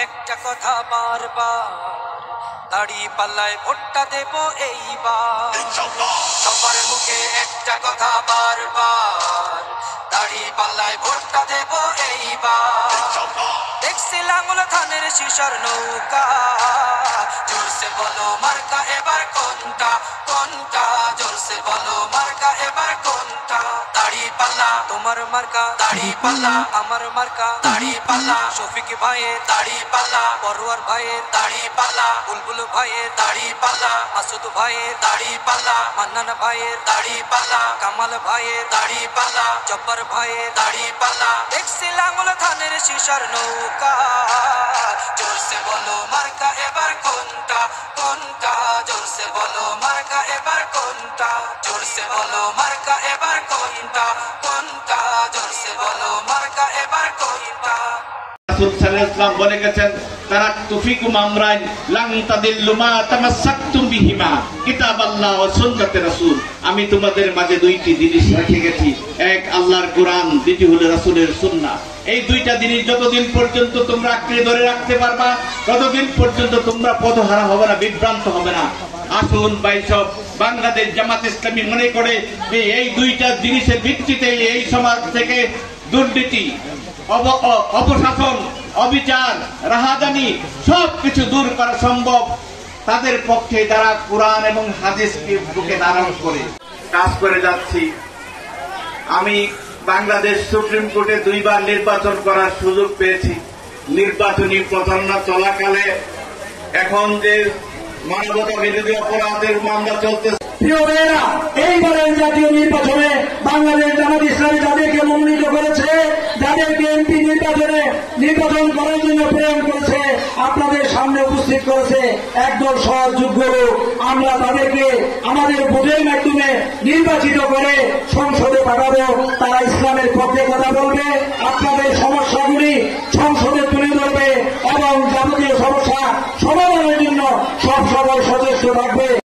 একটা কথা বারবার, দাড়ি পাল্লায় ভোটটা দেব এইবার। সবার মুখে একটা কথা বারবার, দাড়ি পাল্লায় ভোটটা দেব এইবার। দেখছি লাঙ্গল ধানের শিশর নৌকা, জোরসে বলো মার্কা এবার কোনটা কোনটা, জোরসে বলো মার্কা এবার কোনটা। দাড়ি পাল্লা তোমার মার্কা, দাড়ি পাল্লা আমার মার্কা, দাড়ি পাল্লা শফিক ভাইয়ের দাড়ি পাল্লা, পরোয়ার ভাইয়ের দাড়ি পাল্লা, বুলবুল ভাইয়ের দাড়ি পাল্লা, মাসুদ ভাইয়ের দাড়ি পাল্লা, মান্নান ভাইয়ের দাড়ি পাল্লা, কামাল ভাইয়ের দাড়ি পাল্লা, জব্বার ভাইয়ের দাড়ি পাল্লা। দেখছি লাঙ্গল ধানের শিশর নৌকা, জোরসে বলো মার্কা এবার কোনটা কোনটা, জোরসে বলো মার্কা এবার কোনটা, জোরসে বলো মার্কা এবার কোনটা কোনটা, জোরসে বলো মার্কা এবার কোনটা। রাসূল সাল্লাল্লাহু আলাইহি ওয়াসাল্লাম বলে গেছেন, তারাকতু ফিকুম আমরাইন লান তাদিল্লু মা তামাসসাকতুম বিহিমা, কিতাবাল্লাহ ওয়া সুন্নাতে রাসূল। আমি তোমাদের মাঝে দুইটি জিনিস রেখে গেছি, এক আল্লাহর কোরআন, দ্বিতীয় হলো রাসূলের সুন্নাহ। এই দুইটা জিনিস যতদিন পর্যন্ত তোমরা আঁকড়ে ধরে রাখতে পারবা, ততদিন পর্যন্ত তোমরা পথহারা হবে না, বিভ্রান্ত হবে না। আসুন ভাই, সব বাংলাদেশ জামাত ইসলামী মনে করে যে এই দুইটা জিনিসের ভিত্তিতে এই সমাজ থেকে দুর্নীতি, অপশাসন, অবিচার, রাহাজানি সবকিছু দূর করা সম্ভব তাদের পক্ষে, যারা কোরআন এবং হাদিসকে বুকে ধারণ করে কাজ করে যাচ্ছি। আমি বাংলাদেশ সুপ্রিম কোর্টে 2 বার নির্বাচন করার সুযোগ পেয়েছি। নির্বাচনী প্রচারণা চলাকালে এখন যে মানবতা বিরোধী অপরাধের মামলা চলতেছে, প্রিয় ভাইয়েরা, এইবারের জাতীয় নির্বাচনে বাংলাদেশ জামাত ইসলামী যাদেরকে মনোনীত করেছে, যাদেরকে এমপি নির্বাচন করার জন্য প্রেরণ করেছে, আপনাদের সামনে উপস্থিত করেছে একদল সহযোগ্য লোক। আমরা তাদেরকে আমাদের ভোটের মাধ্যমে নির্বাচিত করে সংসদে পাঠাবো। তারা ইসলামের পক্ষে কথা বলবে, আপনাদের সমস্যাগুলি সংসদে তুলে ধরবে এবং যাবতীয় সমস্যা সমাধানের জন্য সব সদস্য থাকবে।